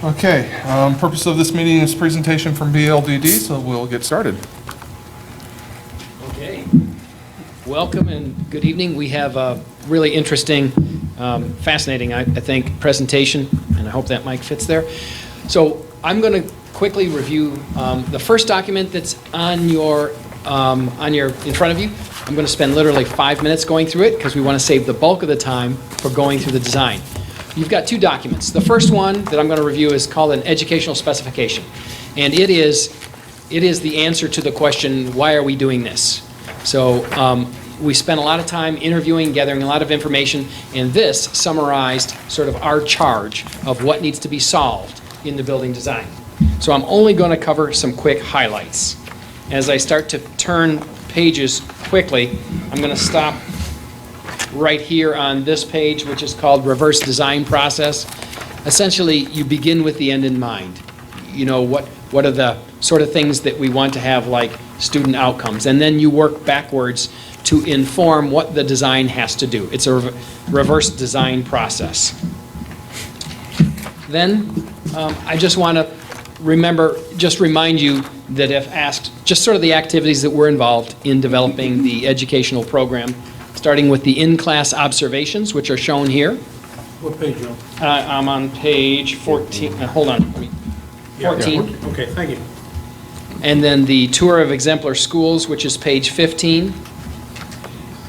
Okay, purpose of this meeting is presentation from BLDD, so we'll get started. Okay. Welcome and good evening. We have a really interesting, fascinating, I think, presentation, and I hope that mic fits there. So I'm going to quickly review the first document that's on your in front of you. I'm going to spend literally 5 minutes going through it because we want to save the bulk of the time for going through the design. You've got two documents. The first one that I'm going to review is called an Educational Specification, and it is the answer to the question, why are we doing this? So we spent a lot of time interviewing, gathering a lot of information, and this summarized sort of our charge of what needs to be solved in the building design. So I'm only going to cover some quick highlights. As I start to turn pages quickly, I'm going to stop right here on this page, which is called Reverse Design Process. Essentially, you begin with the end in mind. You know, what are the sort of things that we want to have, like student outcomes, and then you work backwards to inform what the design has to do. It's a reverse design process. Then I just want to remind you that if asked, just sort of the activities that were involved in developing the educational program, starting with the in-class observations, which are shown here. What page, Joe? I'm on page 14. Hold on. 14. Okay, thank you. And then the tour of exemplar schools, which is page 15.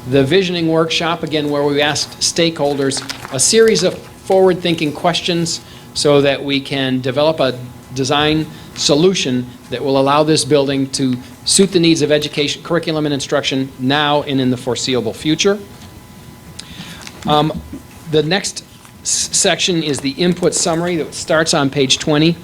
The visioning workshop, again, where we asked stakeholders a series of forward-thinking questions so that we can develop a design solution that will allow this building to suit the needs of education, curriculum, and instruction now and in the foreseeable future. The next section is the input summary that starts on page 20.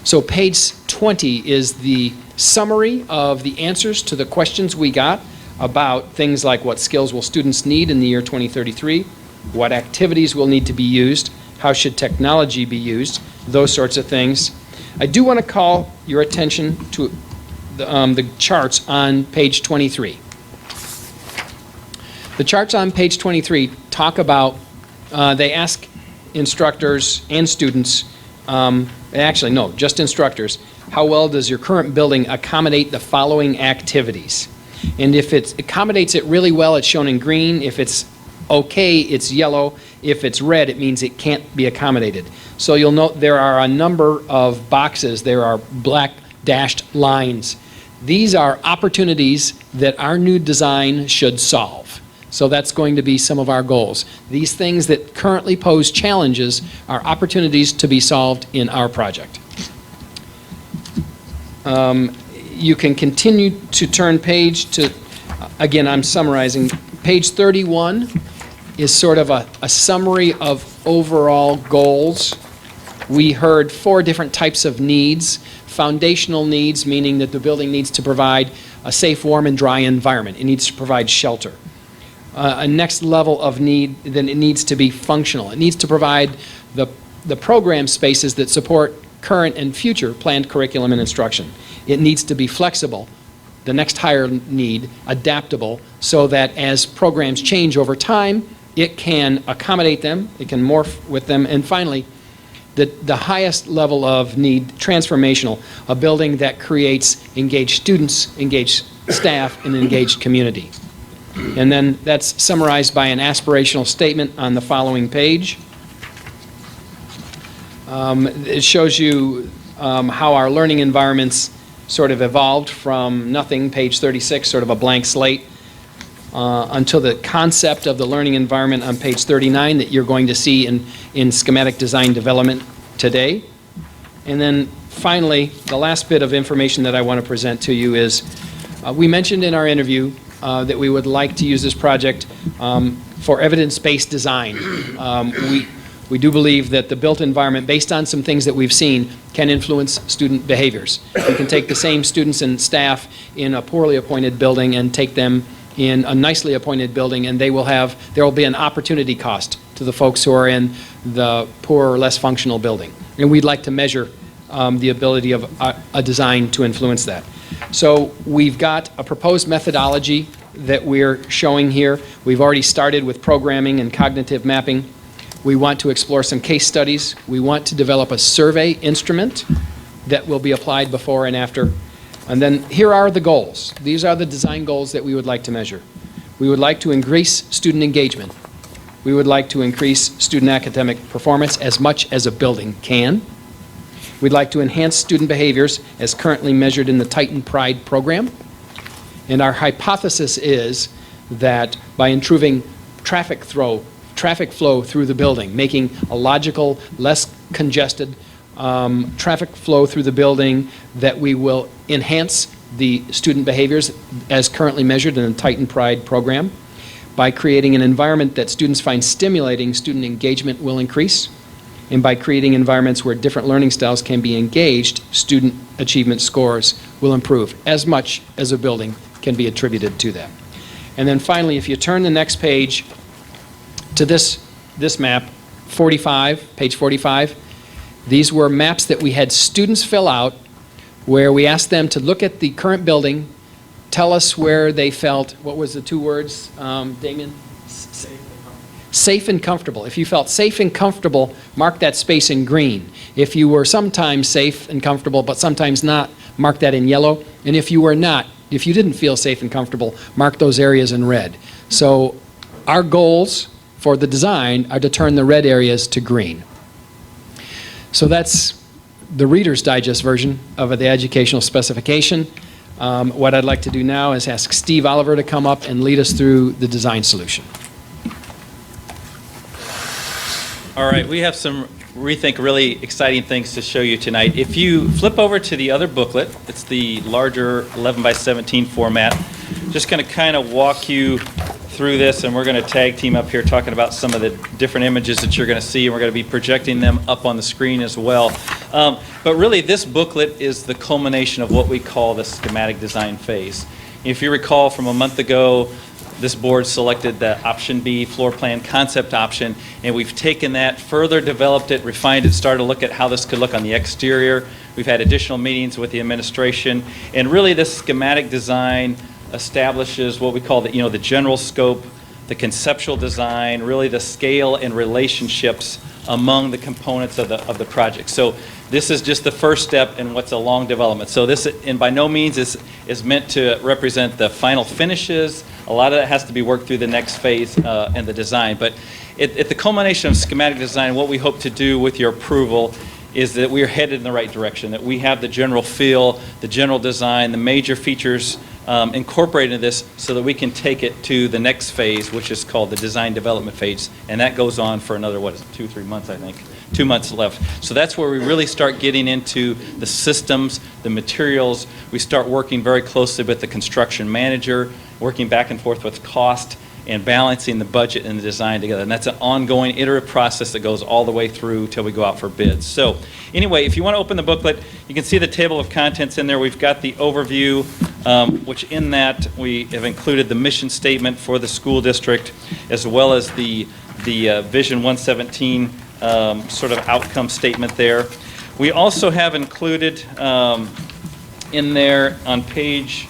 So page 20 is the summary of the answers to the questions we got about things like what skills will students need in the year 2033, what activities will need to be used, how should technology be used, those sorts of things. I do want to call your attention to the charts on page 23. The charts on page 23 talk about, they ask instructors and students, actually no, just instructors, how well does your current building accommodate the following activities? And if it accommodates it really well, it's shown in green. If it's okay, it's yellow. If it's red, it means it can't be accommodated. So you'll note there are a number of boxes. There are black dashed lines. These are opportunities that our new design should solve. So that's going to be some of our goals. These things that currently pose challenges are opportunities to be solved in our project. You can continue to turn page to, again, I'm summarizing. Page 31 is sort of a summary of overall goals. We heard 4 different types of needs. Foundational needs, meaning that the building needs to provide a safe, warm, and dry environment. It needs to provide shelter. A next level of need, then it needs to be functional. It needs to provide the program spaces that support current and future planned curriculum and instruction. It needs to be flexible. The next higher need, adaptable, so that as programs change over time, it can accommodate them, it can morph with them, and finally, the highest level of need, transformational, a building that creates engaged students, engaged staff, and engaged community. And then that's summarized by an aspirational statement on the following page. It shows you how our learning environments sort of evolved from nothing, page 36, sort of a blank slate, until the concept of the learning environment on page 39 that you're going to see in schematic design development today. And then finally, the last bit of information that I want to present to you is, we mentioned in our interview that we would like to use this project for evidence-based design. We do believe that the built environment, based on some things that we've seen, can influence student behaviors. We can take the same students and staff in a poorly appointed building and take them in a nicely appointed building, and there will be an opportunity cost to the folks who are in the poor or less functional building. And we'd like to measure the ability of a design to influence that. So we've got a proposed methodology that we're showing here. We've already started with programming and cognitive mapping. We want to explore some case studies. We want to develop a survey instrument that will be applied before and after. And then here are the goals. These are the design goals that we would like to measure. We would like to increase student engagement. We would like to increase student academic performance as much as a building can. We'd like to enhance student behaviors as currently measured in the Titan Pride program. And our hypothesis is that by improving traffic flow through the building, making a logical, less congested traffic flow through the building, that we will enhance the student behaviors as currently measured in the Titan Pride program. By creating an environment that students find stimulating, student engagement will increase. And by creating environments where different learning styles can be engaged, student achievement scores will improve as much as a building can be attributed to that. And then finally, if you turn the next page to this map, 45, page 45, these were maps that we had students fill out where we asked them to look at the current building, tell us where they felt, what was the 2 words, Damien? Safe and comfortable. If you felt safe and comfortable, mark that space in green. If you were sometimes safe and comfortable, but sometimes not, mark that in yellow. And if you were not, if you didn't feel safe and comfortable, mark those areas in red. So our goals for the design are to turn the red areas to green. So that's the Reader's Digest version of the educational specification. What I'd like to do now is ask Steve Oliver to come up and lead us through the design solution. All right, we have some, we think, really exciting things to show you tonight. If you flip over to the other booklet, it's the larger 11 by 17 format. Just going to kind of walk you through this, and we're going to tag team up here talking about some of the different images that you're going to see, and we're going to be projecting them up on the screen as well. But really, this booklet is the culmination of what we call the schematic design phase. If you recall from a month ago, this board selected the option B, floor plan concept option, and we've taken that, further developed it, refined it, started to look at how this could look on the exterior. We've had additional meetings with the administration, and really this schematic design establishes what we call the general scope, the conceptual design, really the scale and relationships among the components of the project. So this is just the first step in what's a long development. So this, and by no means is meant to represent the final finishes. A lot of that has to be worked through the next phase and the design. But at the culmination of schematic design, what we hope to do with your approval is that we are headed in the right direction, that we have the general feel, the general design, the major features incorporated in this so that we can take it to the next phase, which is called the design development phase. And that goes on for another, 2-3 months, I think. 2 months left. So that's where we really start getting into the systems, the materials. We start working very closely with the construction manager, working back and forth with cost, and balancing the budget and the design together. And that's an ongoing iterative process that goes all the way through till we go out for bids. So anyway, if you want to open the booklet, you can see the table of contents in there. We've got the overview, which in that we have included the mission statement for the school district, as well as the Vision 117 sort of outcome statement there. We also have included in there on page,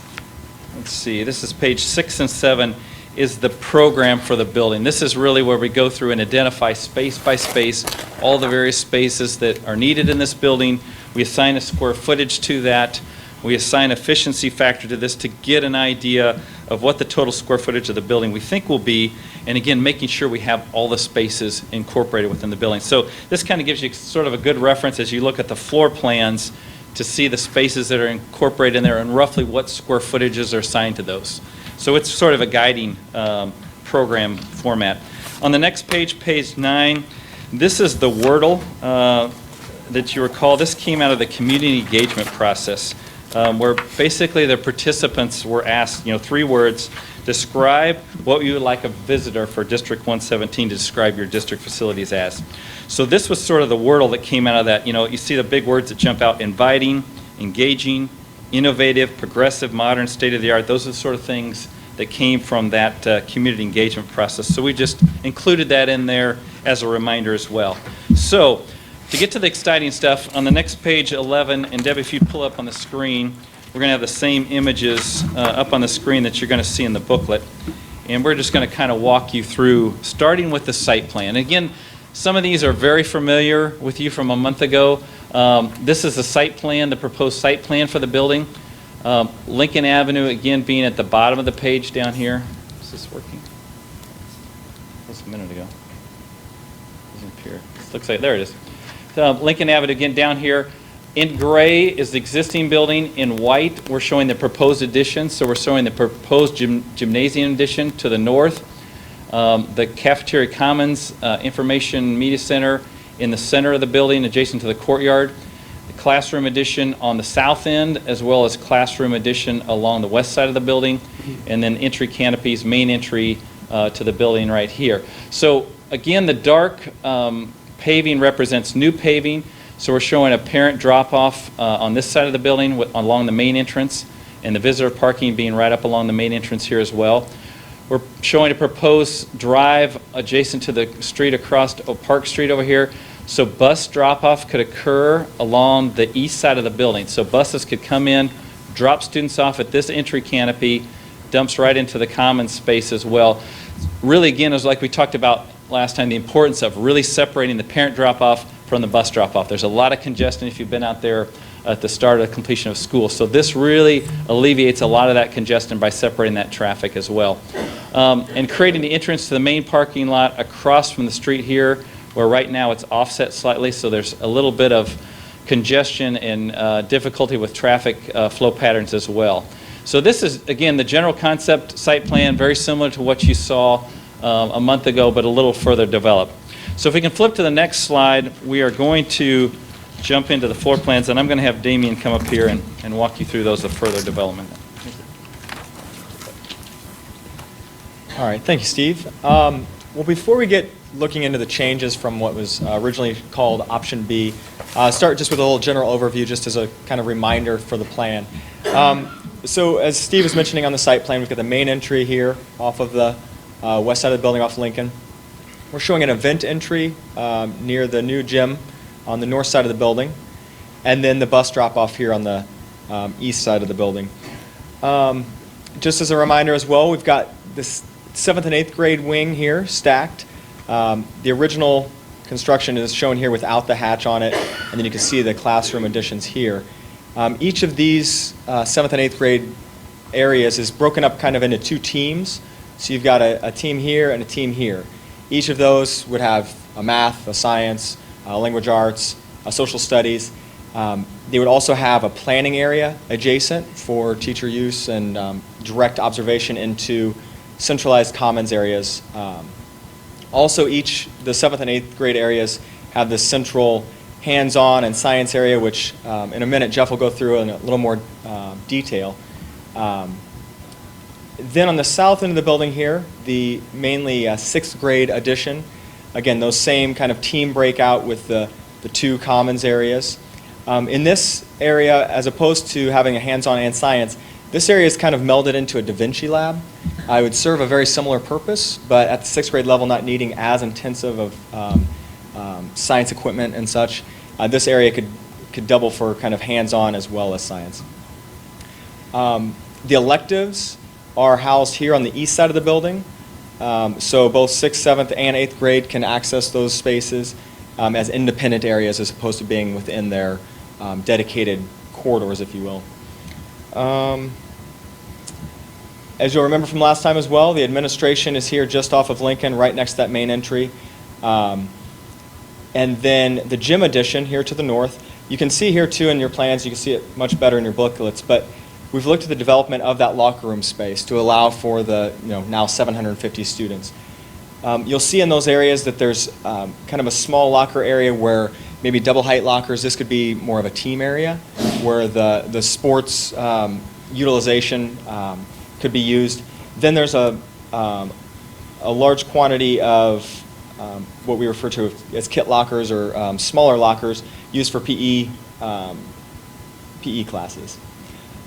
let's see, this is page 6 and 7, is the program for the building. This is really where we go through and identify space by space all the various spaces that are needed in this building. We assign a square footage to that. We assign efficiency factor to this to get an idea of what the total square footage of the building we think will be, and again, making sure we have all the spaces incorporated within the building. So this kind of gives you sort of a good reference as you look at the floor plans to see the spaces that are incorporated in there and roughly what square footages are assigned to those. So it's sort of a guiding program format. On the next page, page 9, this is the Wordle that you recall. This came out of the community engagement process, where basically the participants were asked, 3 words, describe what you would like a visitor for District 117 to describe your district facilities as. So this was sort of the Wordle that came out of that. You see the big words that jump out: inviting, engaging, innovative, progressive, modern, state-of-the-art. Those are the sort of things that came from that community engagement process. So we just included that in there as a reminder as well. So to get to the exciting stuff, on the next page 11, and Debbie, if you pull up on the screen, we're going to have the same images up on the screen that you're going to see in the booklet. And we're just going to kind of walk you through, starting with the site plan. Again, Some of these are very familiar with you from a month ago. This is the site plan, the proposed site plan for the building. Lincoln Avenue, again, being at the bottom of the page down here. Is this working? Just a minute ago. Doesn't appear. It looks like, there it is. Lincoln Avenue, again, down here. In gray is the existing building. In white, we're showing the proposed addition. So we're showing the proposed gymnasium addition to the north. The Cafeteria Commons Information Media Center in the center of the building, adjacent to the courtyard. The classroom addition on the south end, as well as classroom addition along the west side of the building. And then entry canopies, main entry to the building right here. So again, the dark paving represents new paving. So we're showing a parent drop-off on this side of the building along the main entrance, and the visitor parking being right up along the main entrance here as well. We're showing a proposed drive adjacent to the street across Park Street over here. So bus drop-off could occur along the east side of the building. So buses could come in, drop students off at this entry canopy, dumps right into the common space as well. Really, again, is like we talked about last time, the importance of really separating the parent drop-off from the bus drop-off. There's a lot of congestion if you've been out there at the start of the completion of school. So this really alleviates a lot of that congestion by separating that traffic as well. And creating the entrance to the main parking lot across from the street here, where right now it's offset slightly, so there's a little bit of congestion and difficulty with traffic flow patterns as well. So this is, again, the general concept site plan, very similar to what you saw a month ago, but a little further developed. So if we can flip to the next slide, we are going to jump into the floor plans, and I'm going to have Damien come up here and walk you through those of further development. All right, thank you, Steve. Well, before we get looking into the changes from what was originally called Option B, start just with a little general overview, just as a kind of reminder for the plan. So as Steve was mentioning on the site plan, we've got the main entry here off of the west side of the building off Lincoln. We're showing an event entry near the new gym on the north side of the building, and then the bus drop-off here on the east side of the building. Just as a reminder as well, we've got this 7th and 8th grade wing here stacked. The original construction is shown here without the hatch on it, and then you can see the classroom additions here. Each of these 7th and 8th grade areas is broken up kind of into two teams. So you've got a team here and a team here. Each of those would have a math, a science, language arts, social studies. They would also have a planning area adjacent for teacher use and direct observation into centralized commons areas. Also, the 7th and 8th grade areas have this central hands-on and science area, which in a minute Jeff will go through in a little more detail. Then on the south end of the building here, the mainly 6th grade addition. Again, those same kind of team breakout with the two commons areas. In this area, as opposed to having a hands-on and science, this area is kind of melded into a Da Vinci lab. It would serve a very similar purpose, but at the 6th grade level, not needing as intensive of science equipment and such. This area could double for kind of hands-on as well as science. The electives are housed here on the east side of the building. So both 6th, 7th, and 8th grade can access those spaces as independent areas as opposed to being within their dedicated corridors, if you will. As you'll remember from last time as well, the administration is here just off of Lincoln, right next to that main entry. And then the gym addition here to the north. You can see here too in your plans, you can see it much better in your booklets, but we've looked at the development of that locker room space to allow for the now 750 students. You'll see in those areas that there's kind of a small locker area where maybe double height lockers. This could be more of a team area where the sports utilization could be used. Then there's a large quantity of what we refer to as kit lockers or smaller lockers used for PE classes.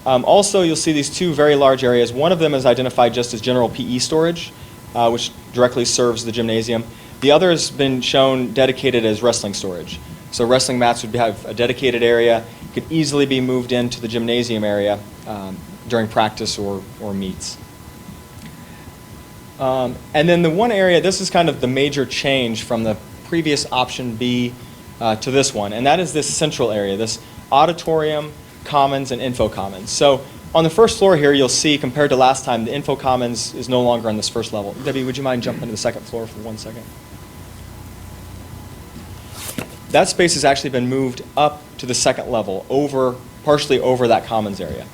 Also, you'll see these two very large areas. One of them is identified just as general PE storage, which directly serves the gymnasium. The other has been shown dedicated as wrestling storage. So wrestling mats would have a dedicated area, could easily be moved into the gymnasium area during practice or meets. And then the one area, this is kind of the major change from the previous option B to this one, and that is this central area, this auditorium, commons, and info commons. So on the first floor here, you'll see, compared to last time, the info commons is no longer on this first level. Debbie, would you mind jumping to the second floor for 1 second? That space has actually been moved up to the second level, partially over that commons area.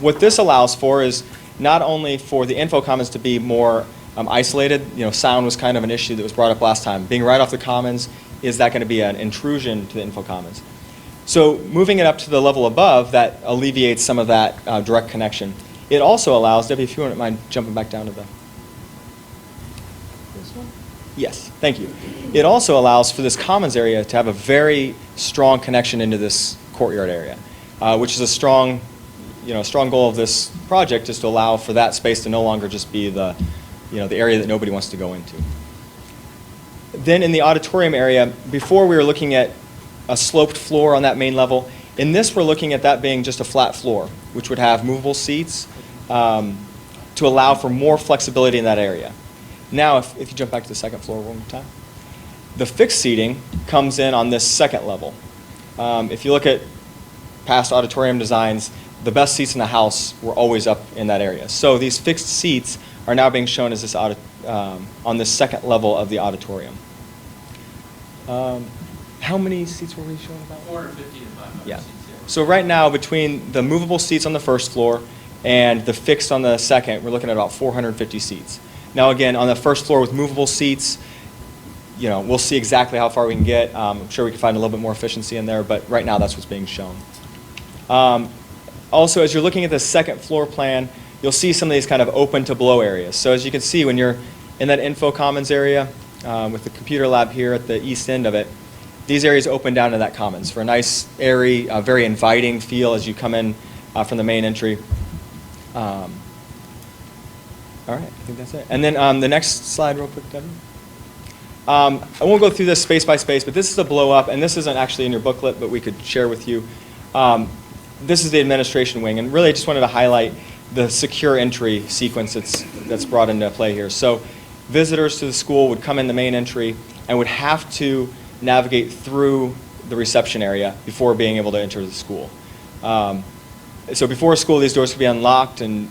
What this allows for is not only for the info commons to be more isolated. Sound was kind of an issue that was brought up last time. Being right off the commons, is that going to be an intrusion to the info commons? So moving it up to the level above, that alleviates some of that direct connection. It also allows, Debbie, if you wouldn't mind jumping back down to this one? Yes, thank you. It also allows for this commons area to have a very strong connection into this courtyard area, which is a strong goal of this project, is to allow for that space to no longer just be the area that nobody wants to go into. Then in the auditorium area, before we were looking at a sloped floor on that main level. In this, we're looking at that being just a flat floor, which would have movable seats to allow for more flexibility in that area. Now, if you jump back to the second floor one more time, the fixed seating comes in on this second level. If you look at past auditorium designs, the best seats in the house were always up in that area. So these fixed seats are now being shown as this on this second level of the auditorium. How many seats were we showing about? 450 to 500 Yeah. seats. So right now, between the movable seats on the first floor and the fixed on the second, we're looking at about 450 seats. Now again, on the first floor with movable seats, we'll see exactly how far we can get. I'm sure we can find a little bit more efficiency in there, but right now that's what's being shown. Also, as you're looking at the second floor plan, you'll see some of these kind of open to below areas. So as you can see, when you're in that info commons area with the computer lab here at the east end of it, these areas open down to that commons for a nice, airy, very inviting feel as you come in from the main entry. All right, I think that's it. And then the next slide real quick, Debbie. I won't go through this space by space, but this is a blow up, and this isn't actually in your booklet, but we could share with you. This is the administration wing, and really I just wanted to highlight the secure entry sequence that's brought into play here. So visitors to the school would come in the main entry and would have to navigate through the reception area before being able to enter the school. So before school, these doors could be unlocked, and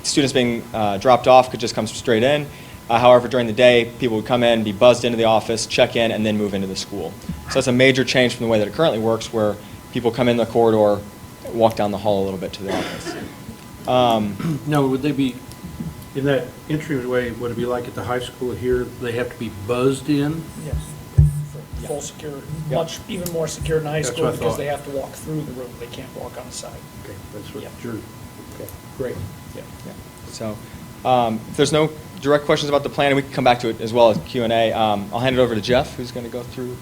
students being dropped off could just come straight in. However, during the day, people would come in, be buzzed into the office, check in, and then move into the school. So that's a major change from the way that it currently works, where people come in the corridor, walk down the hall a little bit to the office. Now, would they be, in that entryway, would it be like at the high school here, they have to be buzzed in? Yes, for full security, Yeah. much, even more secure in high That's school what I because thought. they have to walk through the room, they can't walk on the side. Okay, that's what Yeah. you're, okay, great. Yeah. Yeah. So if there's no direct questions about the plan, and we can come back to it as well as Q&A, I'll hand it over to Jeff, who's going to go through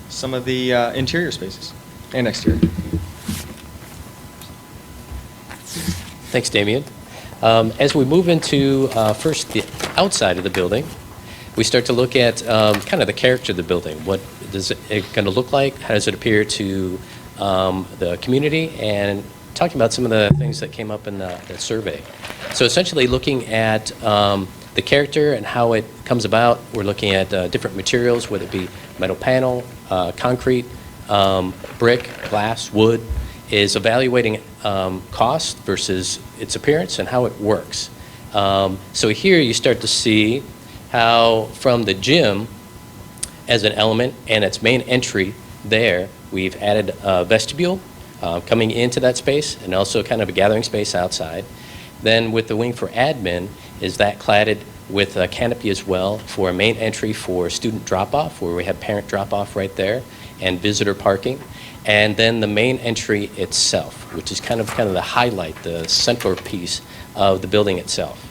some of the interior spaces and exterior. Thanks, Damien. As we move into first the outside of the building, we start to look at kind of the character of the building. What is it going to look like? How does it appear to the community? And talking about some of the things that came up in the survey. So essentially looking at the character and how it comes about. We're looking at different materials, whether it be metal panel, concrete, brick, glass, wood, is evaluating cost versus its appearance and how it works. So here you start to see how from the gym as an element and its main entry there, we've added a vestibule coming into that space and also kind of a gathering space outside. Then with the wing for admin, is that cladded with a canopy as well for a main entry for student drop-off, where we have parent drop-off right there, and visitor parking. And then the main entry itself, which is kind of the highlight, the central piece of the building itself.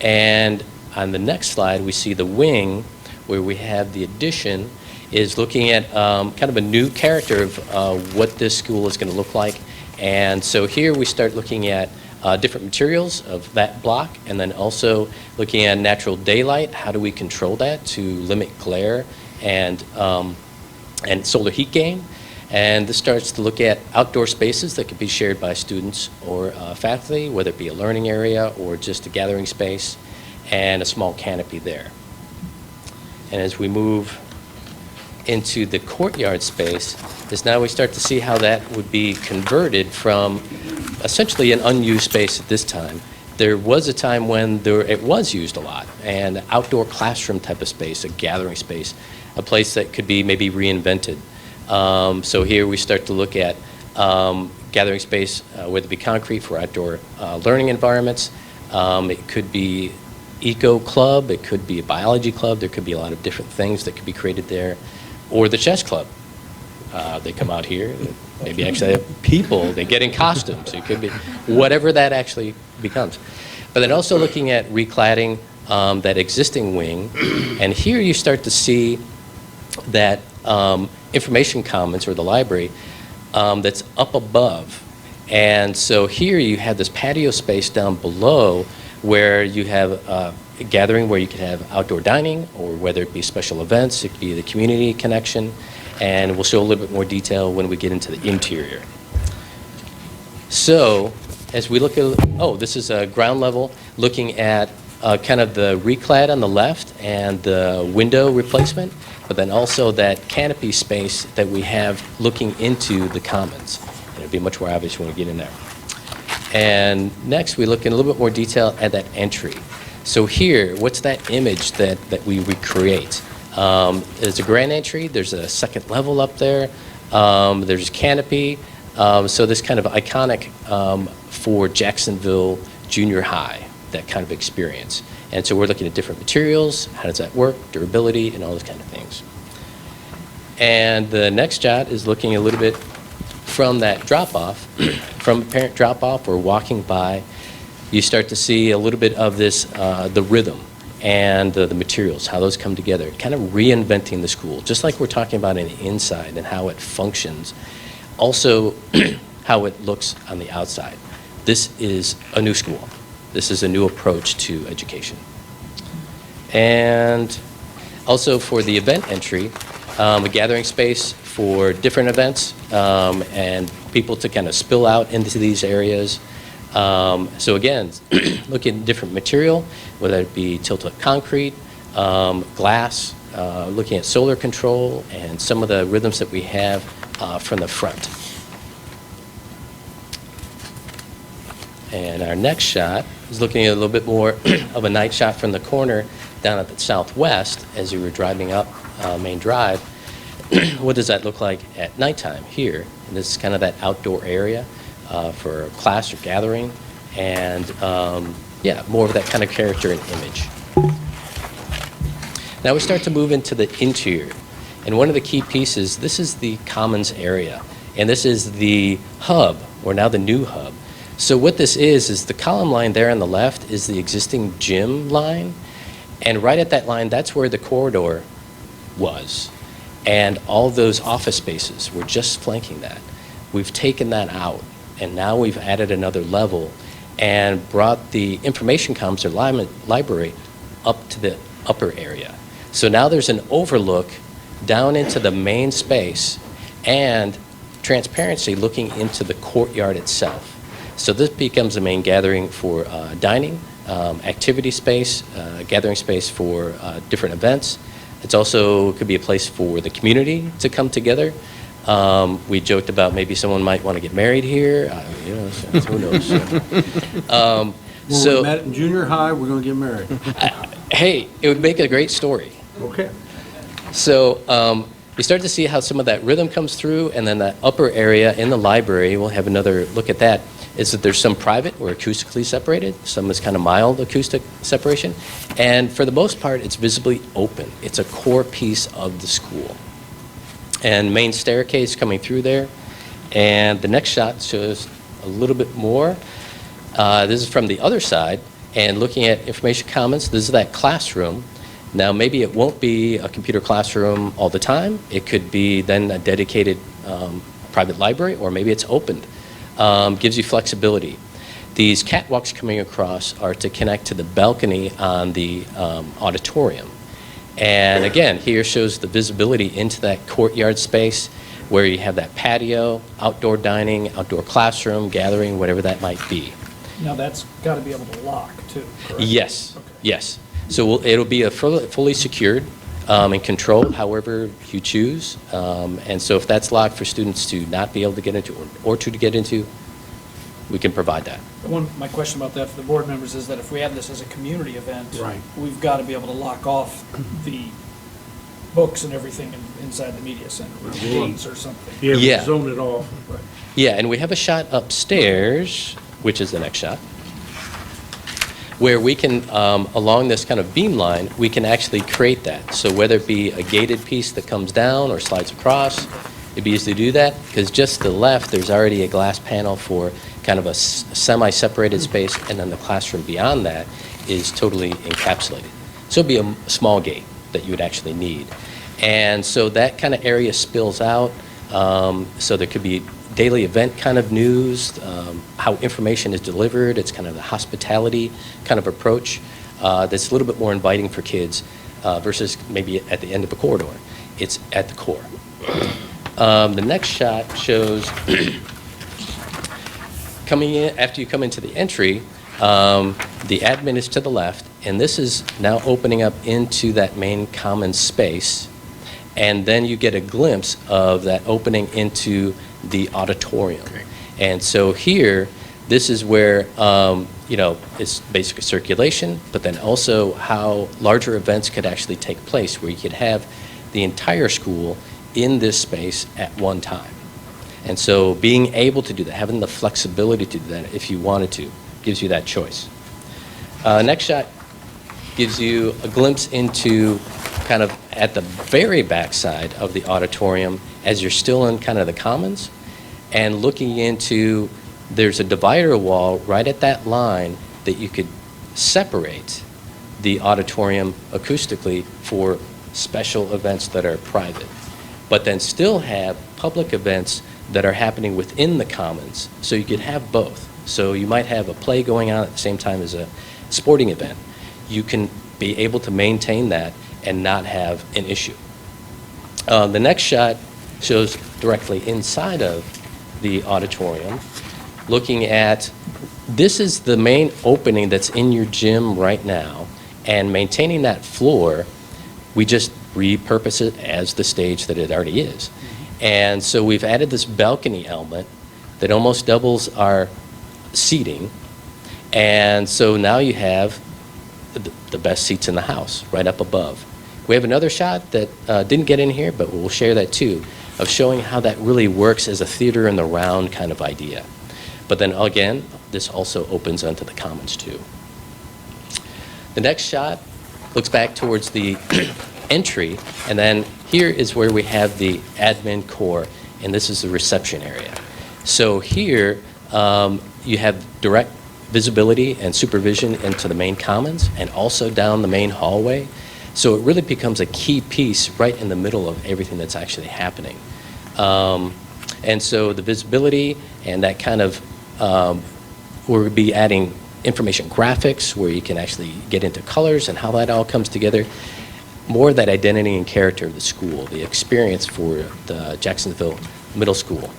And on the next slide, we see the wing, where we have the addition, is looking at kind of a new character of what this school is going to look like. And so here we start looking at different materials of that block, and then also looking at natural daylight. How do we control that to limit glare and solar heat gain? And this starts to look at outdoor spaces that could be shared by students or faculty, whether it be a learning area or just a gathering space, and a small canopy there. and as we move into the courtyard space, is now we start to see how that would be converted from essentially an unused space at this time. There was a time when it was used a lot, and outdoor classroom type of space, a gathering space, a place that could be maybe reinvented. So here we start to look at gathering space, whether it be concrete for outdoor learning environments. It could be eco club, it could be a biology club, there could be a lot of different things that could be created there. Or the chess club. They come out here, maybe actually have people, they get in costumes, it could be whatever that actually becomes. But then also looking at recladding that existing wing, and here you start to see that information commons, or the library, that's up above. And so here you have this patio space down below where you have a gathering where you could have outdoor dining, or whether it be special events, it could be the community connection, and we'll show a little bit more detail when we get into the interior. So as we look at, this is a ground level, looking at kind of the reclad on the left and the window replacement, but then also that canopy space that we have looking into the commons. And it'll be much more obvious when we get in there. And next, we look in a little bit more detail at that entry. So here, what's that image that we recreate? There's a grand entry, there's a second level up there, there's canopy, so this kind of iconic for Jacksonville Junior High, that kind of experience. And so we're looking at different materials, how does that work, durability, and all those kind of things. And the next shot is looking a little bit from that drop-off, from a parent drop-off or walking by. You start to see a little bit of this, the rhythm and the materials, how those come together, kind of reinventing the school, just like we're talking about in the inside and how it functions, also how it looks on the outside. This is a new school. This is a new approach to education. And also for the event entry, a gathering space for different events and people to kind of spill out into these areas. So again, looking at different material, whether it be tilt-up concrete, glass, looking at solar control, and some of the rhythms that we have from the front. And our next shot is looking at a little bit more of a night shot from the corner down at the southwest as you were driving up Main Drive. What does that look like at nighttime here? And this is kind of that outdoor area for class or gathering, and yeah, more of that kind of character and image. Now we start to move into the interior, and one of the key pieces, this is the commons area, and this is the hub, or now the new hub. So what this is the column line there on the left is the existing gym line, and right at that line, that's where the corridor was, and all those office spaces were just flanking that. We've taken that out, and now we've added another level and brought the information comms or library up to the upper area. So now there's an overlook down into the main space and transparency looking into the courtyard itself. So this becomes a main gathering for dining, activity space, gathering space for different events. It's also could be a place for the community to come together. We joked about maybe someone might want to get married here. You know, so who knows? When we met in junior high, we're going to get married. Hey, it would make a great story. Okay. So we start to see how some of that rhythm comes through, and then that upper area in the library, we'll have another look at that, is that there's some private or acoustically separated, some is kind of mild acoustic separation, and for the most part, it's visibly open. It's a core piece of the school. And main staircase coming through there, and the next shot shows a little bit more. This is from the other side, and looking at information commons, this is that classroom. Now, maybe it won't be a computer classroom all the time. It could be then a dedicated private library, or maybe it's opened. Gives you flexibility. These catwalks coming across are to connect to the balcony on the auditorium. And again, here shows the visibility into that courtyard space where you have that patio, outdoor dining, outdoor classroom, gathering, whatever that might be. Now, that's got to be able to lock, too, correct? Yes, Okay. yes. So it'll be a fully secured and controlled however you choose. And so if that's locked for students to not be able to get into or to get into, we can provide that. My question about that for the board members is that if we have this as a community event, Right. we've got to be able to lock off the books and everything inside the media center, or gates or something. Yeah, Yeah. we zone it off. Right. Yeah, and we have a shot upstairs, which is the next shot, where we can, along this kind of beam line, we can actually create that. So whether it be a gated piece that comes down or slides across, it'd be easy to do that, because just to the left, there's already a glass panel for kind of a semi-separated space, and then the classroom beyond that is totally encapsulated. So it'd be a small gate that you would actually need. And so that kind of area spills out, so there could be daily event kind of news, how information is delivered. It's kind of the hospitality kind of approach that's a little bit more inviting for kids versus maybe at the end of a corridor. It's at the core. The next shot shows coming in, after you come into the entry, the admin is to the left, and this is now opening up into that main common space. And then you get a glimpse of that opening into the auditorium. Okay. And so here, this is where, it's basically circulation, but then also how larger events could actually take place, where you could have the entire school in this space at one time. And so being able to do that, having the flexibility to do that if you wanted to, gives you that choice. Next shot gives you a glimpse into kind of at the very back side of the auditorium as you're still in kind of the commons, and looking into, there's a divider wall right at that line that you could separate the auditorium acoustically for special events that are private, but then still have public events that are happening within the commons. So you could have both. So you might have a play going on at the same time as a sporting event. You can be able to maintain that and not have an issue. The next shot shows directly inside of the auditorium, looking at, this is the main opening that's in your gym right now, and maintaining that floor, we just repurpose it as the stage that it already is. And so we've added this balcony element that almost doubles our seating, and so now you have the best seats in the house right up above. We have another shot that didn't get in here, but we'll share that too, of showing how that really works as a theater in the round kind of idea. But then again, this also opens onto the commons too. The next shot looks back towards the entry, and then here is where we have the admin core, and this is the reception area. So here you have direct visibility and supervision into the main commons and also down the main hallway. So it really becomes a key piece right in the middle of everything that's actually happening. And so the visibility and that kind of, we'll be adding information graphics where you can actually get into colors and how that all comes together. More of that identity and character of the school, the experience for the Jacksonville Middle School.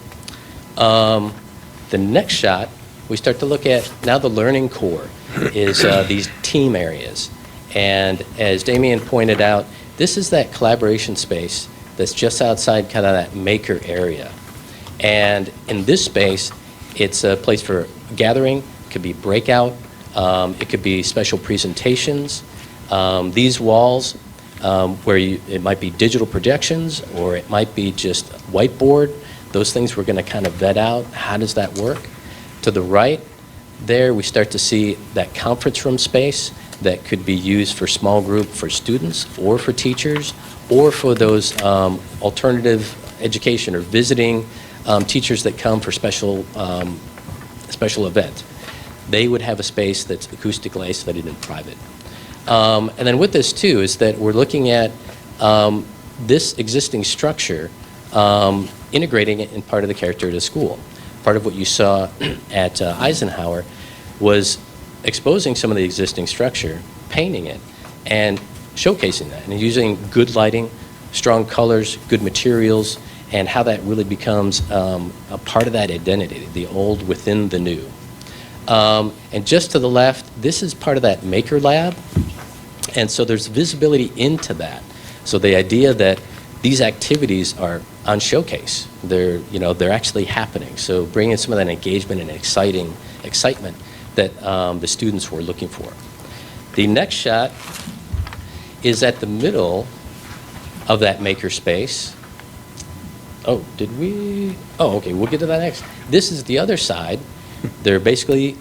The next shot, we start to look at now the learning core is these team areas. And as Damien pointed out, this is that collaboration space that's just outside kind of that maker area. And in this space, it's a place for gathering, it could be breakout, it could be special presentations. These walls, where it might be digital projections or it might be just whiteboard, those things we're going to kind of vet out. How does that work? To the right there, we start to see that conference room space that could be used for small group for students or for teachers or for those alternative education or visiting teachers that come for special event. They would have a space that's acoustically isolated and private. And then with this too is that we're looking at this existing structure, integrating it in part of the character of the school. Part of what you saw at Eisenhower was exposing some of the existing structure, painting it, and showcasing that, and using good lighting, strong colors, good materials, and how that really becomes a part of that identity, the old within the new. And just to the left, this is part of that maker lab, and so there's visibility into that. So the idea that these activities are on showcase, they're actually happening. So bringing some of that engagement and excitement that the students were looking for. The next shot is at the middle of that makerspace. Oh, did we? Oh, okay, we'll get to that next. This is the other side. They're basically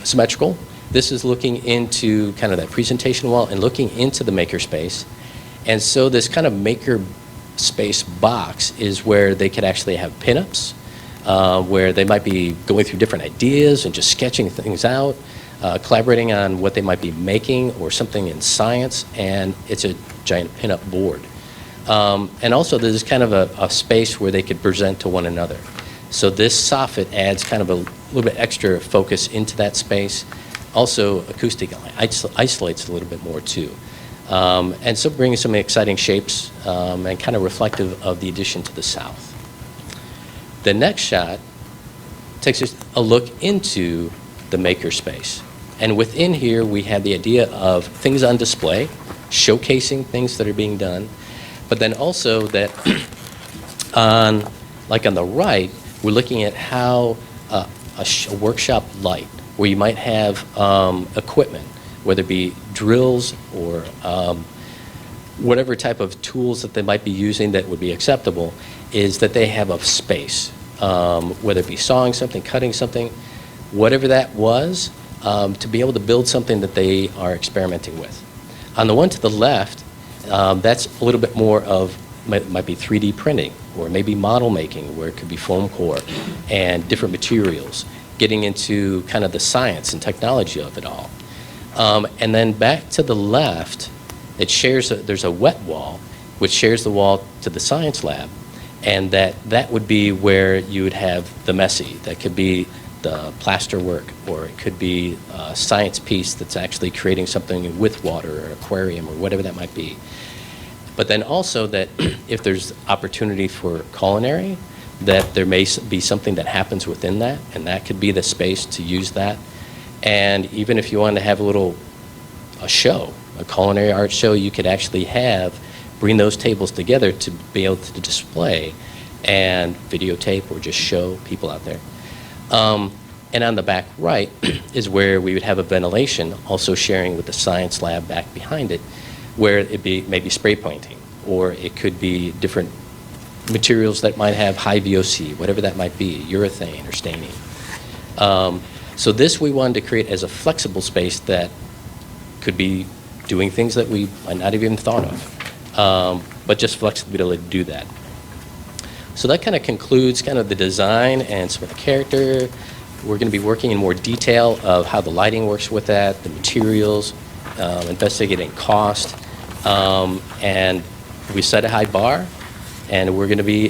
symmetrical. This is looking into kind of that presentation wall and looking into the makerspace. And so this kind of makerspace box is where they could actually have pinups, where they might be going through different ideas and just sketching things out, collaborating on what they might be making or something in science, and it's a giant pinup board. And also there's kind of a space where they could present to one another. So this soffit adds kind of a little bit extra focus into that space. Also acoustic isolates a little bit more too. And so bringing some exciting shapes and kind of reflective of the addition to the south. The next shot takes us a look into the makerspace. And within here, we have the idea of things on display, showcasing things that are being done, but then also that on the right, we're looking at how a workshop light, where you might have equipment, whether it be drills or whatever type of tools that they might be using that would be acceptable, is that they have a space, whether it be sawing something, cutting something, whatever that was, to be able to build something that they are experimenting with. On the one to the left, that's a little bit more of, might be 3D printing, or maybe model making, where it could be foam core and different materials, getting into kind of the science and technology of it all. And then back to the left, it shares, there's a wet wall, which shares the wall to the science lab, and that would be where you would have the messy. That could be the plaster work, or it could be a science piece that's actually creating something with water or aquarium or whatever that might be. But then also that if there's opportunity for culinary, that there may be something that happens within that, and that could be the space to use that. And even if you wanted to have a show, a culinary art show, you could actually bring those tables together to be able to display and videotape or just show people out there. And on the back right is where we would have a ventilation, also sharing with the science lab back behind it, where it'd be maybe spray painting, or it could be different materials that might have high VOC, whatever that might be, urethane or staining. So this we wanted to create as a flexible space that could be doing things that we might not have even thought of, but just flexibility to do that. So that kind of concludes kind of the design and some of the character. We're going to be working in more detail of how the lighting works with that, the materials, investigating cost, and we set a high bar, and we're going to be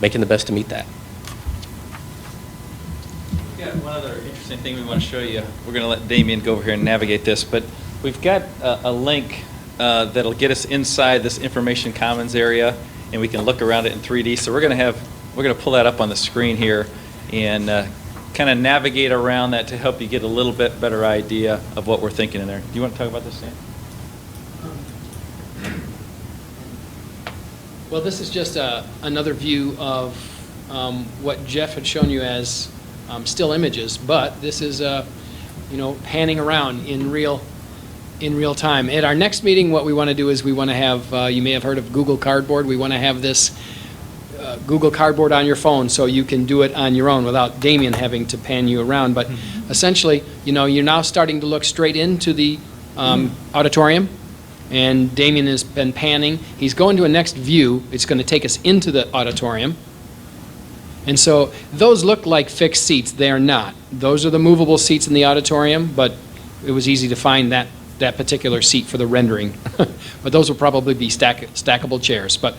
making the best to meet that. We've got one other interesting thing we want to show you. We're going to let Damien go over here and navigate this, but we've got a link that'll get us inside this information commons area, and we can look around it in 3D. So we're going to pull that up on the screen here and kind of navigate around that to help you get a little bit better idea of what we're thinking in there. Do you want to talk about this, Sam? Well, this is just another view of what Jeff had shown you as still images, but this is panning around in real time. At our next meeting, what we want to do is we want to have, you may have heard of Google Cardboard, we want to have this Google Cardboard on your phone so you can do it on your own without Damien having to pan you around. But essentially, you're now starting to look straight into the auditorium, and Damien has been panning. He's going to a next view. It's going to take us into the auditorium. And so those look like fixed seats. They are not. Those are the movable seats in the auditorium, but it was easy to find that particular seat for the rendering. But those will probably be stackable chairs. But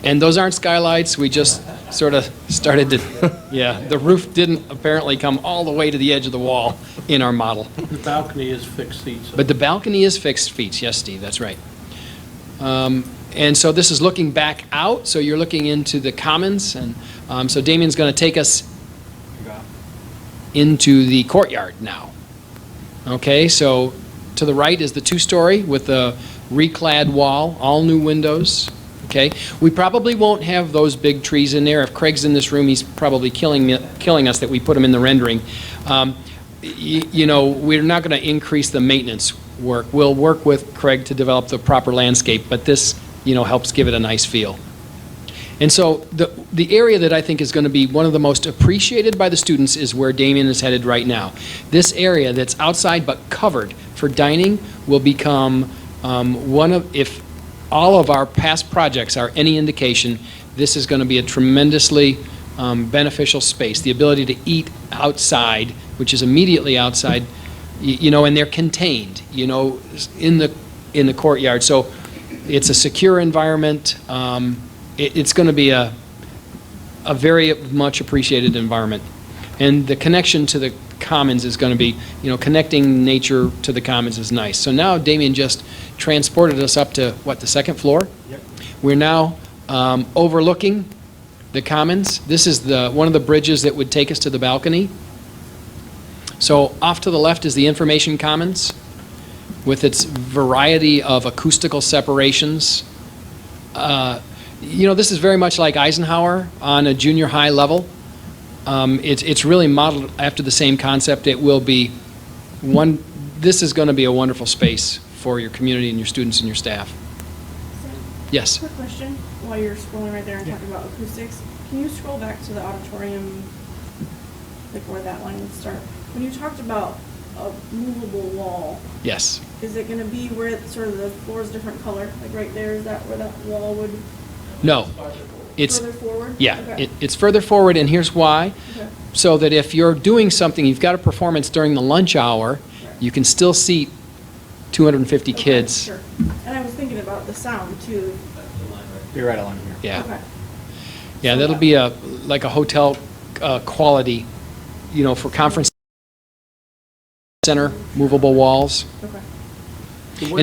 and those aren't skylights. We just sort of started to, yeah, the roof didn't apparently come all the way to the edge of the wall in our model. The balcony is fixed seats. But the balcony is fixed seats, yes, Steve, that's right. And so this is looking back out, so you're looking into the commons, and so Damien's going to take us into the courtyard now. Okay, so to the right is the two-story with the reclad wall, all new windows, okay? We probably won't have those big trees in there. If Craig's in this room, he's probably killing us that we put him in the rendering. You know, we're not going to increase the maintenance work. We'll work with Craig to develop the proper landscape, but this, you know, helps give it a nice feel. And so the area that I think is going to be one of the most appreciated by the students is where Damien is headed right now. This area that's outside but covered for dining will become one of, if all of our past projects are any indication, this is going to be a tremendously beneficial space. The ability to eat outside, which is immediately outside, you know, and they're contained, you know, in the courtyard. So it's a secure environment. It's going to be a very much appreciated environment. And the connection to the commons is going to be, you know, connecting nature to the commons is nice. So now Damien just transported us up to, what, the second floor? Yep. We're now overlooking the commons. This is one of the bridges that would take us to the balcony. So off to the left is the information commons with its variety of acoustical separations. You know, this is very much like Eisenhower on a junior high level. It's really modeled after the same concept. It will be this is going to be a wonderful space for your community and your students and your staff. Yes? Quick question, while you're scrolling right there and talking about acoustics, can you scroll back to the auditorium, like where that line would start? When you talked about a movable wall, Yes. is it gonna be where sort of the floor is different color? Like right there, is that where that wall would, No. It's, further forward? yeah, Okay. it's further forward, and here's why. Okay. So that if you're doing something, you've got a performance during the lunch hour, you can still seat 250 Okay, kids. Sure. And I was thinking about the sound too. Be right along here. Yeah. Okay. Yeah, So that'll be like a hotel quality, you know, for conference center, movable walls. Okay.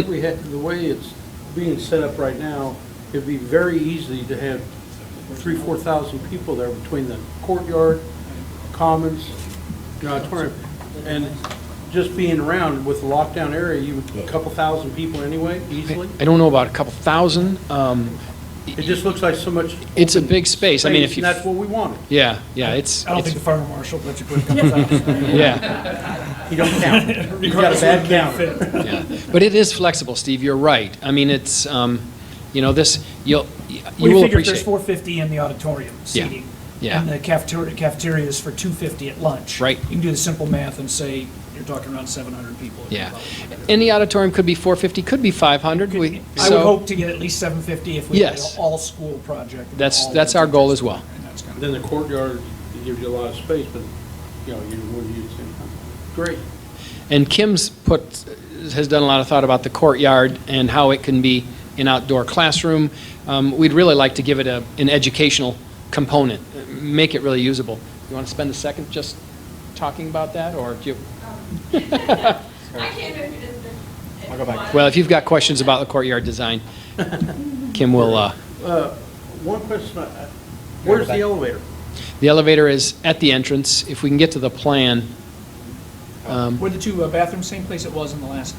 The way it's being set up right now, it'd be very easy to have 4,000 people there between the courtyard, commons, the auditorium, and just being around with the lockdown area, a couple thousand people anyway, easily. I don't know about a couple thousand. It just looks like so much. It's a open big space. I mean, if space, you, and that's what we wanted. yeah, I don't think the fire marshal lets you put a couple thousand. yeah, You don't count. You've got a bad counter. yeah. But it is flexible, Steve. You're right. I mean, it's, you know, this, you Well, will you figure if appreciate. there's 450 in the auditorium seating. Yeah. And the cafeteria is for 250 at lunch. Right. You can do the simple math and say you're talking around 700 people. Yeah. And the auditorium could be 450, could be 500. I would So hope to get at least 750 if we did an Yes. all-school project. That's our goal as well. And that's kind of- Then the courtyard gives you a lot of space, but, you know, you wouldn't use it. Great. And Kim's has done a lot of thought about the courtyard and how it can be an outdoor classroom. We'd really like to give it an educational component, make it really usable. You want to spend a second just talking about that, or do you? I can't do it. I'll go back. Well, if you've got questions about the courtyard design, Kim will, One question, where's the elevator? the elevator is at the entrance. If we can get to the plan. Were the two bathrooms same place it was in the last,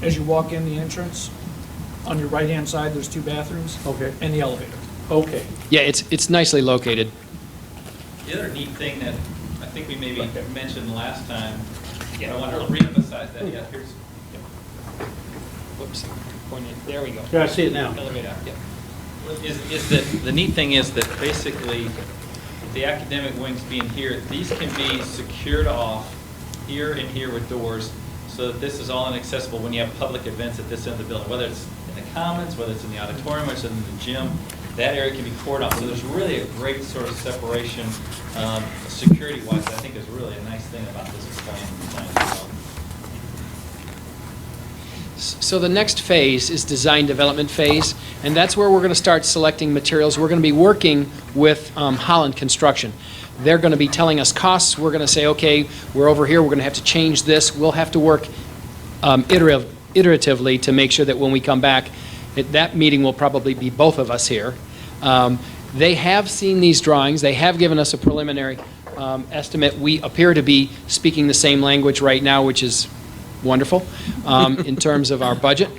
as you walk in the entrance, on your right-hand side, there's two bathrooms? Okay. And the elevator. Okay. Yeah, it's nicely located. The other neat thing that I think we maybe mentioned last time, but I want to reemphasize that, yeah, here's, Whoops, pointed, there we go. Yeah, I see it now. Elevator, yeah. is that, the neat thing is that basically, the academic wings being here, these can be secured off here and here with doors, so that this is all inaccessible when you have public events at this end of the building, whether it's in the commons, whether it's in the auditorium, whether it's in the gym, that area can be cordoned off. So there's really a great sort of separation, security-wise, I think is really a nice thing about this plan as well. So the next phase is design development phase, and that's where we're going to start selecting materials. We're going to be working with Holland Construction. They're going to be telling us costs. We're going to say, okay, we're over here, we're going to have to change this. We'll have to work iteratively to make sure that when we come back, that meeting will probably be both of us here. They have seen these drawings. They have given us a preliminary estimate. We appear to be speaking the same language right now, which is wonderful in terms of our budget.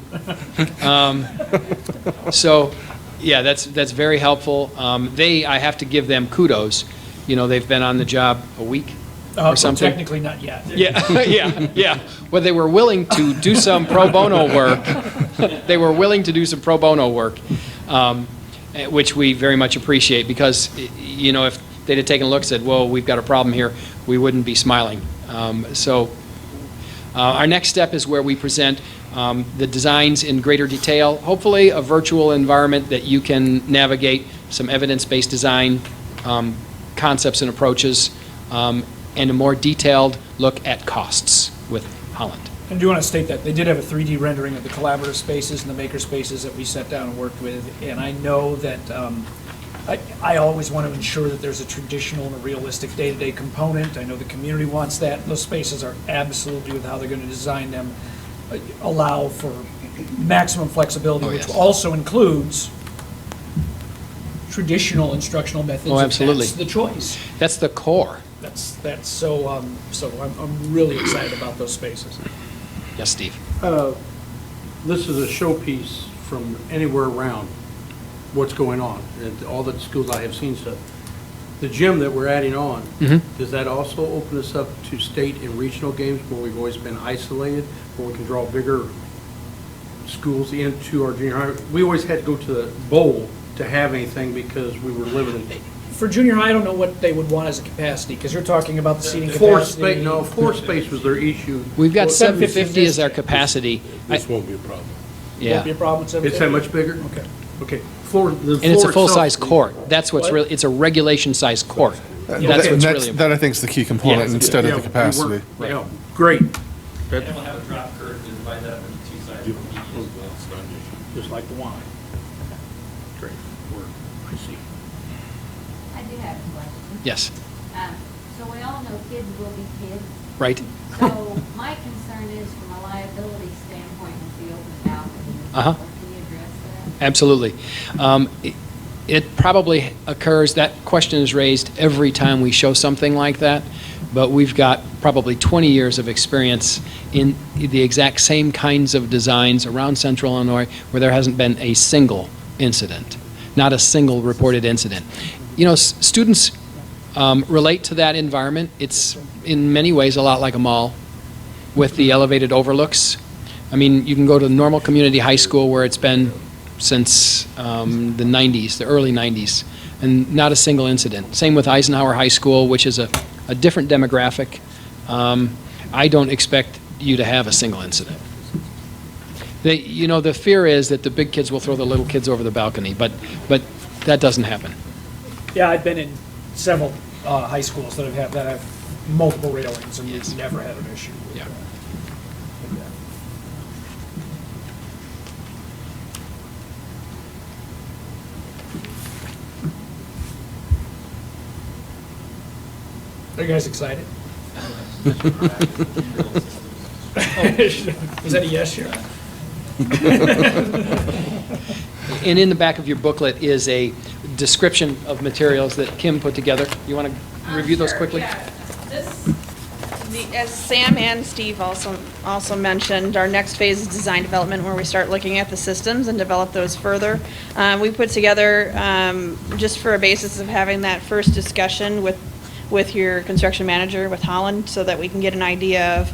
So, yeah, that's very helpful. I have to give them kudos. You know, they've been on the job a week or something. Technically not yet. Yeah. Well, they were willing to do some pro bono work. They were willing to do some pro bono work, which we very much appreciate, because, you know, if they'd have taken a look and said, whoa, we've got a problem here, we wouldn't be smiling. Our next step is where we present the designs in greater detail, hopefully a virtual environment that you can navigate, some evidence-based design concepts and approaches, and a more detailed look at costs with Holland. I do want to state that they did have a 3D rendering of the collaborative spaces and the maker spaces that we sat down and worked with, and I know that I always want to ensure that there's a traditional and a realistic day-to-day component. I know the community wants that. Those spaces are absolutely, with how they're going to design them, allow for maximum flexibility, Oh, which yes. also includes traditional instructional methods. Oh, if absolutely. That's the choice. That's the core. That's so I'm really excited about those spaces. Yes, Steve? This is a showpiece from anywhere around what's going on, and all the schools I have seen. So the gym that we're adding on, does that also open us up to state and regional games where we've always been isolated, where we can draw bigger schools into our junior high? We always had to go to the bowl to have anything because we were limited. For junior high, I don't know what they would want as a capacity, because you're talking about the seating Floor capacity. space, no, floor space was their issue. We've got Well, 750 as our capacity. This won't be a problem. Won't Yeah. be a problem with It's that much bigger? Okay. Okay. Floor, the floor And it's a full-size itself- court. That's what's What? really, it's a regulation-sized court. That's And what's that's- really. That, I think, is the key component Yeah. instead Yeah, of the we capacity. weren't- yeah, great. That's And we'll have a drop curve to divide that into two sides of the as well. just like the wine. Great. Work. I see. I do have a question. Yes, So we all know kids will be kids. right? So my concern is from a liability standpoint with the open balcony. Uh-huh. Can you address that? Absolutely. It probably occurs, that question is raised every time we show something like that, but we've got probably 20 years of experience in the exact same kinds of designs around Central Illinois where there hasn't been a single incident, not a single reported incident. You know, students relate to that environment. It's in many ways a lot like a mall with the elevated overlooks. I mean, you can go to normal community high school where it's been since the 90s, the early 90s, and not a single incident. Same with Eisenhower High School, which is a different demographic. I don't expect you to have a single incident. You know, the fear is that the big kids will throw the little kids over the balcony, but that doesn't happen. Yeah, I've been in several high schools that have multiple railings, and Yes. we've never had an issue with Yeah. that. Are you guys excited? Is that a yes, sure? And in the back of your booklet is a description of materials that Kim put together. You want to review those Sure, quickly? yeah. As Sam and Steve also mentioned, our next phase is design development, where we start looking at the systems and develop those further. We put together, just for a basis of having that first discussion with your construction manager, with Holland, so that we can get an idea of,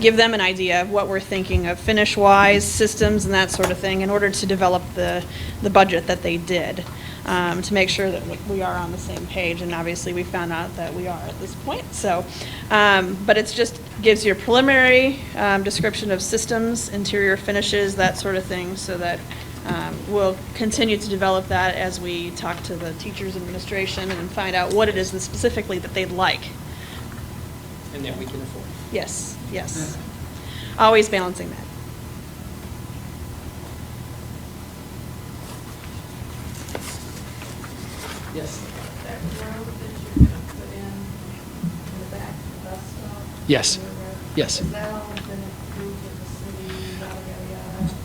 give them an idea of what we're thinking of finish-wise, systems and that sort of thing, in order to develop the budget that they did, to make sure that we are on the same page. And obviously, we found out that we are at this point. So, but it's just gives you a preliminary description of systems, interior finishes, that sort of thing, so that we'll continue to develop that as we talk to the teachers' administration and find out what it is specifically that they'd like. And that we can afford. Yes, yes. Always balancing that. Yes. That road that you're gonna put in the back of the bus stop? Yes. Your road, Yes. Has that all been approved with the city, yada,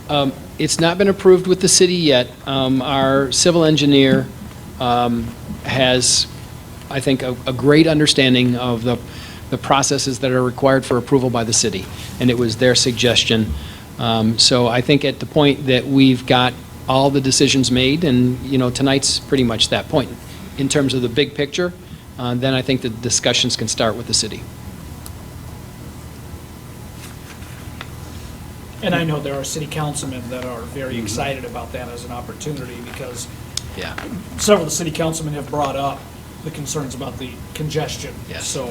yada, yada? It's not been approved with the city yet. Our civil engineer has, I think, a great understanding of the the processes that are required for approval by the city, and it was their suggestion. So I think at the point that we've got all the decisions made, and, tonight's pretty much that point, in terms of the big picture, then I think the discussions can start with the city. And I know there are city councilmen that are very excited about that as an opportunity, because Yeah. several of the city councilmen have brought up the concerns about the congestion. Yes. So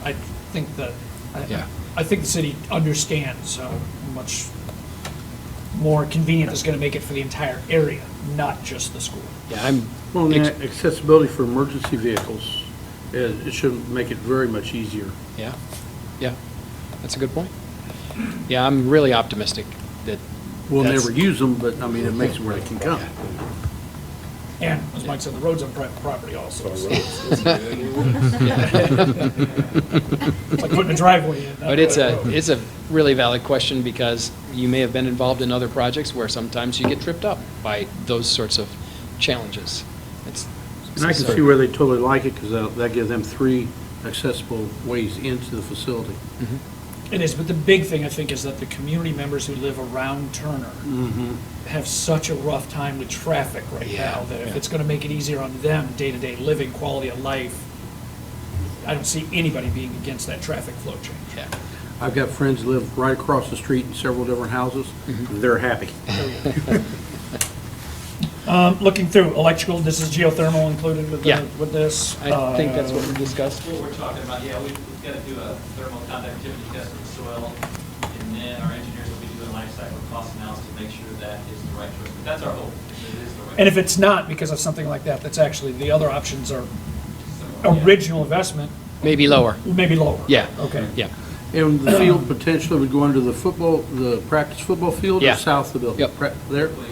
I think that, Yeah. I think the city understands how much more convenient it's going to make it for the entire area, not just the school. Yeah, I'm, Well, and that accessibility for emergency vehicles, it should make it very much easier. yeah, that's a good point. Yeah, I'm really optimistic that. We'll that's- never use them, but I mean, it makes it where they can come. And, as Mike said, the road's on private property also. so- It's like putting a driveway in. not But it's a road. a really valid question, because you may have been involved in other projects where sometimes you get tripped up by those sorts of challenges. It's- And I can see where they totally like it, because that gives them 3 accessible ways into the facility. It is, but the big thing, I think, is that the community members who live around Turner have such a rough time with traffic right Yeah, now, that if yeah. it's gonna make it easier on them, day-to-day living, quality of life, I don't see anybody being against that traffic flow change. Yeah. I've got friends who live right across the street in several different houses. They're happy. Looking through, electrical, this is geothermal included with Yeah. with this. I think that's what we discussed. What we're talking about, yeah, we've got to do a thermal conductivity test of the soil, and then our engineers will be doing life cycle cost analysis to make sure that is the right choice. But that's our hope, that it is the right. And if it's not because of something like that, that's actually, the other options are Yeah. original investment, Maybe lower. maybe lower. Yeah. Okay. Yeah. And the field potentially would go under the practice football field, Yeah. or south of the building? Yep. There? Directly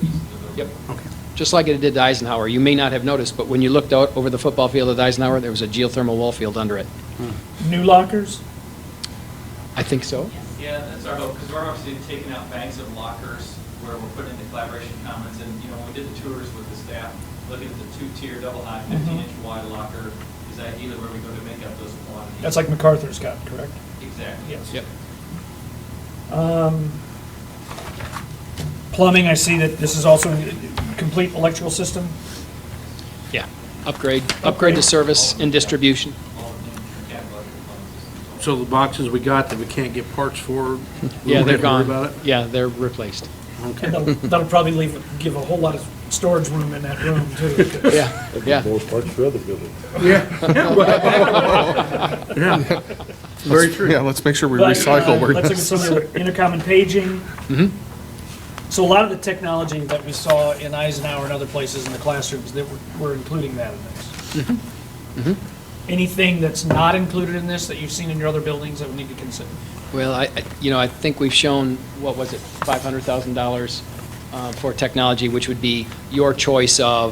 east of the Yep. Okay. Just like it did to Eisenhower. You may not have noticed, but when you looked out over the football field at Eisenhower, there was a geothermal wall field under it. New lockers? I think so. Yeah, that's our hope, because we're obviously taking out banks of lockers where we're putting in the collaboration commons, and, when we did the tours with the staff, looking at the 2-tier double high, 15-inch wide locker is ideally where we go to make up those quantities. That's like MacArthur's got, correct? Exactly. Yes. Yep. Plumbing, I see that this is also a complete electrical system. Yeah. Upgrade the service and distribution. All of them are capital components. So the boxes we got that we can't get parts for, we Yeah, don't they're have to worry gone. about it? Yeah, they're replaced. Okay. And that'll probably give a whole lot of storage room in that room, too. Yeah, yeah. Most parts for other buildings. Yeah. Very true. Yeah, let's make sure we But, recycle. We're- Let's look at some of the intercom and paging. So a lot of the technology that we saw in Eisenhower and other places in the classrooms, that we're including that in this. Anything that's not included in this that you've seen in your other buildings that we need to consider? Well, I think we've shown, what was it, $500,000 for technology, which would be your choice of,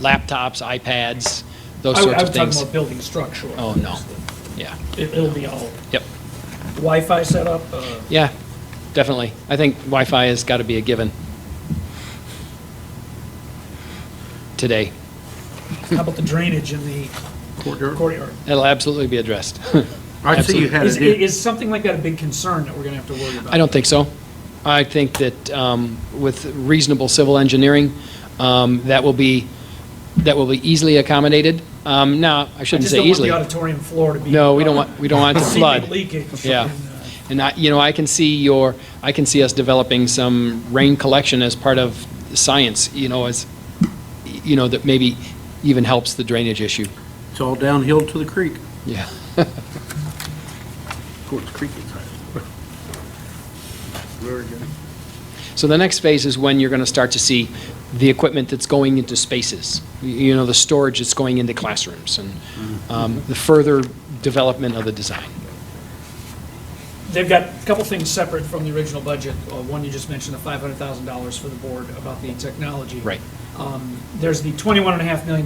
laptops, iPads, those I sorts was of talking things. about building structure. Oh, no. Yeah. It'll be all Yep. Wi-Fi setup, Yeah, definitely. I think Wi-Fi has got to be a given today. how about the drainage in the courtyard? It'll absolutely be addressed. I see you had Is, it in. is something like that a big concern that we're gonna have to worry about? I don't think so. I think that with reasonable civil engineering, that will be easily accommodated. Now, I shouldn't say I just easily. don't want the auditorium floor to be. No, we don't want it to seeping flood. leakage. Yeah. And I can see us developing some rain collection as part of science, that maybe even helps the drainage issue. It's all downhill to the creek. Yeah. Towards the creek inside. Very good. So the next phase is when you're going to start to see the equipment that's going into spaces, the storage that's going into classrooms, and the further development of the design. They've got a couple things separate from the original budget. One, you just mentioned the $500,000 for the board about the technology. Right. There's the $21.5 million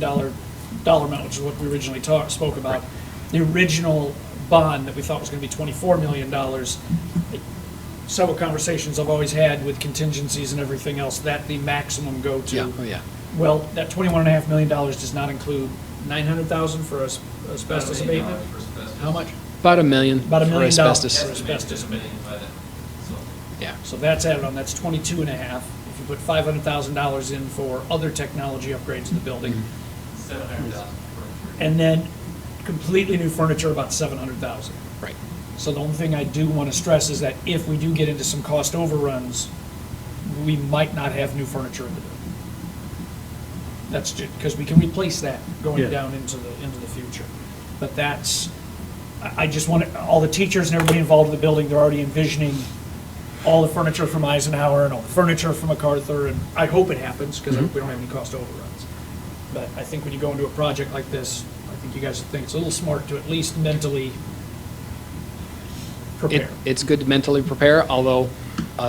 dollar amount, which is what we originally spoke about. Right. The original bond that we thought was going to be $24 million. Several conversations I've always had with contingencies and everything else, that the maximum go to. Yeah, oh yeah. Well, that $21.5 million does not include 900,000 for asbestos abatement? How much? About $1 million About $1 for million asbestos. for asbestos abatement. Yeah. So that's added on, that's 22 and a half. If you put $500,000 in for other technology upgrades in the building. And then completely new furniture, about 700,000. Right. So the only thing I do want to stress is that if we do get into some cost overruns, we might not have new furniture in the building. That's just, because we can replace that going Yeah. down into the future. But that's, I just want all the teachers and everybody involved in the building, they're already envisioning all the furniture from Eisenhower and all the furniture from MacArthur, and I hope it happens, because we don't have any cost overruns. But I think when you go into a project like this, I think you guys think it's a little smart to at least mentally prepare. It's good to mentally prepare, although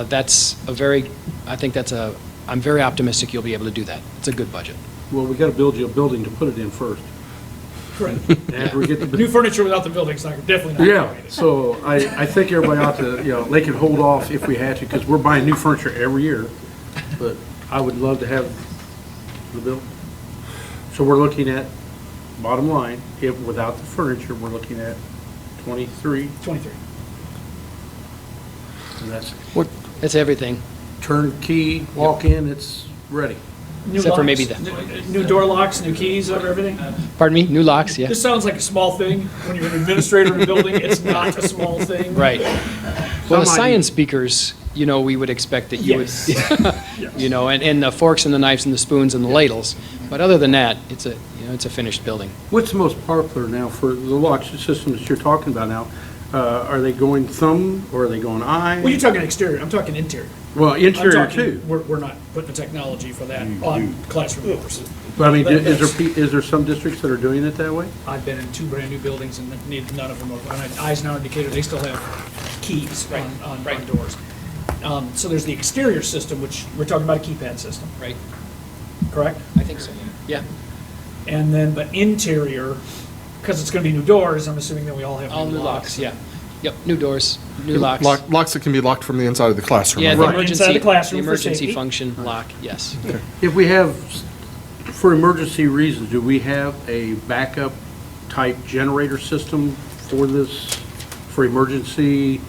that's a very, I think that's a, I'm very optimistic you'll be able to do that. It's a good budget. Well, we got to build you a building to put it in first. Correct. After we get the New furniture without the building's not, definitely not. Yeah, gonna be it. so I think everybody ought to, they can hold off if we had to, because we're buying new furniture every year. But I would love to have the building. So we're looking at, bottom line, if without the furniture, we're looking at 23, 23. and that's It's everything. turnkey, walk in, it's ready. New Except for locks, maybe new door locks, new keys, everything. Pardon me? New locks, yeah. This sounds like a small thing. When you're an administrator in a building, it's not a small thing. Right. Well, the Some science speakers, we would expect that you would, Yes. and the forks and the knives and the spoons and the ladles. But other than that, it's a finished building. What's the most popular now for the lock systems you're talking about now? Are they going thumb or are they going eye? Well, you're talking exterior, I'm talking interior. Well, I'm interior talking- too. We're not putting the technology for that on classroom doors. But I mean, That's- is there some districts that are doing it that way? I've been in 2 brand-new buildings and none of them are, on Eisenhower and Decatur, they still have keys on doors. So there's the exterior system, which we're talking about a keypad system, Right. correct? I think so, yeah. And then, but interior, because it's going to be new doors, I'm assuming that we all have All new locks, yeah. Yep, new doors, new locks. Locks that can be locked from the inside of the classroom. Yeah, right? the Right. emergency, Inside the the classroom for emergency safety. function lock, yes. If we have, for emergency reasons, do we have a backup type generator system for this, for emergency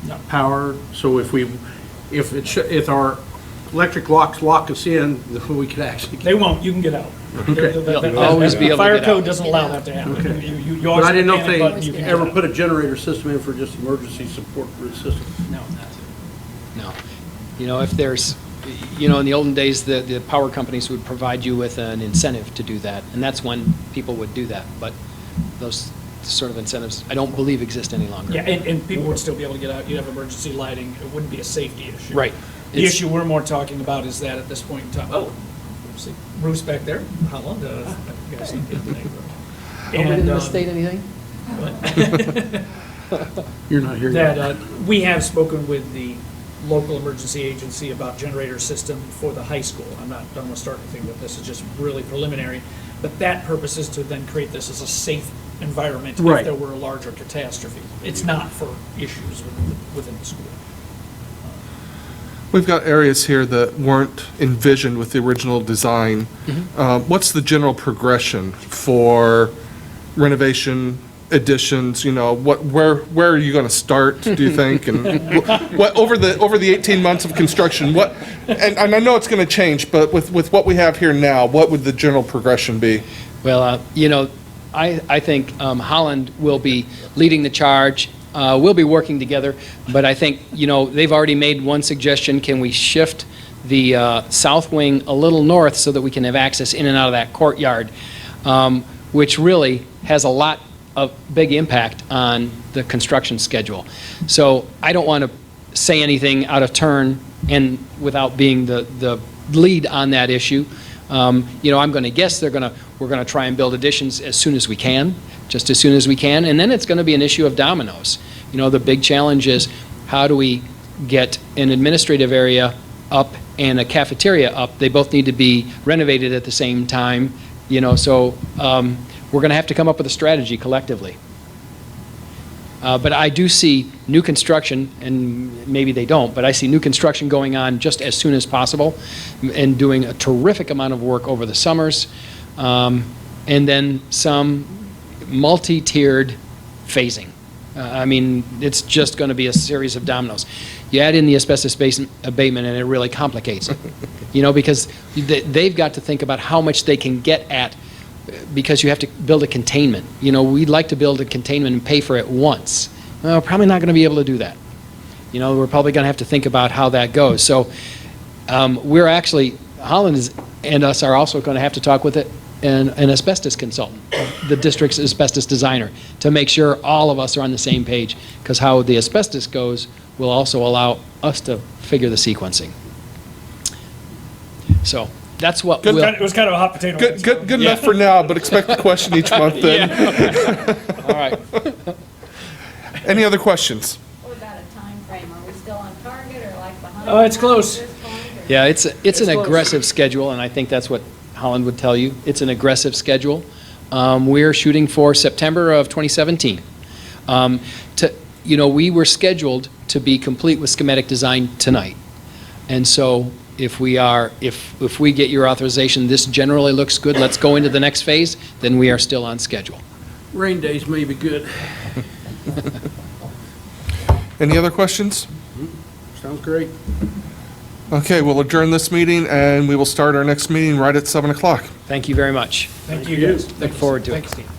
No. power? So if our electric locks lock us in, then we could actually. They won't, you can get out. Okay. You'll always be able to Fire get code out. doesn't allow that to happen. Okay. You But always I didn't know panic button, you if can they get ever out. put a generator system in for just emergency support for the system. No. If there's, in the olden days, the power companies would provide you with an incentive to do that, and that's when people would do that. But those sort of incentives, I don't believe exist any longer. Yeah, and people would still be able to get out. You'd have emergency lighting. It wouldn't be a safety issue. Right. The It's- issue we're more talking about is that at this point in time, see, Bruce back there, Holland, you guys see it in the neighborhood. And, anything? You're not here yet. that we have spoken with the local emergency agency about generator system for the high school. I don't want to start anything with this, it's just really preliminary. But that purpose is to then create this as a safe environment if Right. there were a larger catastrophe. It's not for issues within the school. We've got areas here that weren't envisioned with the original design. What's the general progression for renovation, additions, where are you going to start, do you think? And what over the 18 months of construction, and I know it's going to change, but with what we have here now, what would the general progression be? Well, I think Holland will be leading the charge. We'll be working together, but I think, they've already made one suggestion. Can we shift the south wing a little north so that we can have access in and out of that courtyard, which really has a lot of big impact on the construction schedule. So I don't want to say anything out of turn and without being the lead on that issue. I'm going to guess we're going to try and build additions as soon as we can, just as soon as we can, and then it's going to be an issue of dominoes. The big challenge is how do we get an administrative area up and a cafeteria up? They both need to be renovated at the same time, so we're going to have to come up with a strategy collectively. But I do see new construction, and maybe they don't, but I see new construction going on just as soon as possible and doing a terrific amount of work over the summers. and then some multi-tiered phasing. I mean, it's just going to be a series of dominoes. You add in the asbestos abatement, and it really complicates it. Because they've got to think about how much they can get at, because you have to build a containment. We'd like to build a containment and pay for it once. Well, we're probably not going to be able to do that. We're probably going to have to think about how that goes. So we're actually, Holland and us are also going to have to talk with an asbestos consultant, the district's asbestos designer, to make sure all of us are on the same page, because how the asbestos goes will also allow us to figure the sequencing. So that's what Good. we'll... It was kind of a hot potato. Good enough for now, but expect a question each month then. All right. Any other questions? What about a time frame? Are we still on target or like behind? Oh, it's close. At this point, or- Yeah, it's an close. aggressive schedule, and I think that's what Holland would tell you. It's an aggressive schedule. We're shooting for September of 2017. We were scheduled to be complete with schematic design tonight. And so if we get your authorization, this generally looks good, let's go into the next phase, then we are still on schedule. Rain days may be good. Any other questions? Sounds great. Okay, we'll adjourn this meeting, and we will start our next meeting right at 7 o'clock. Thank you very much. Thank you, guys. Look forward to it. Thanks, Steve.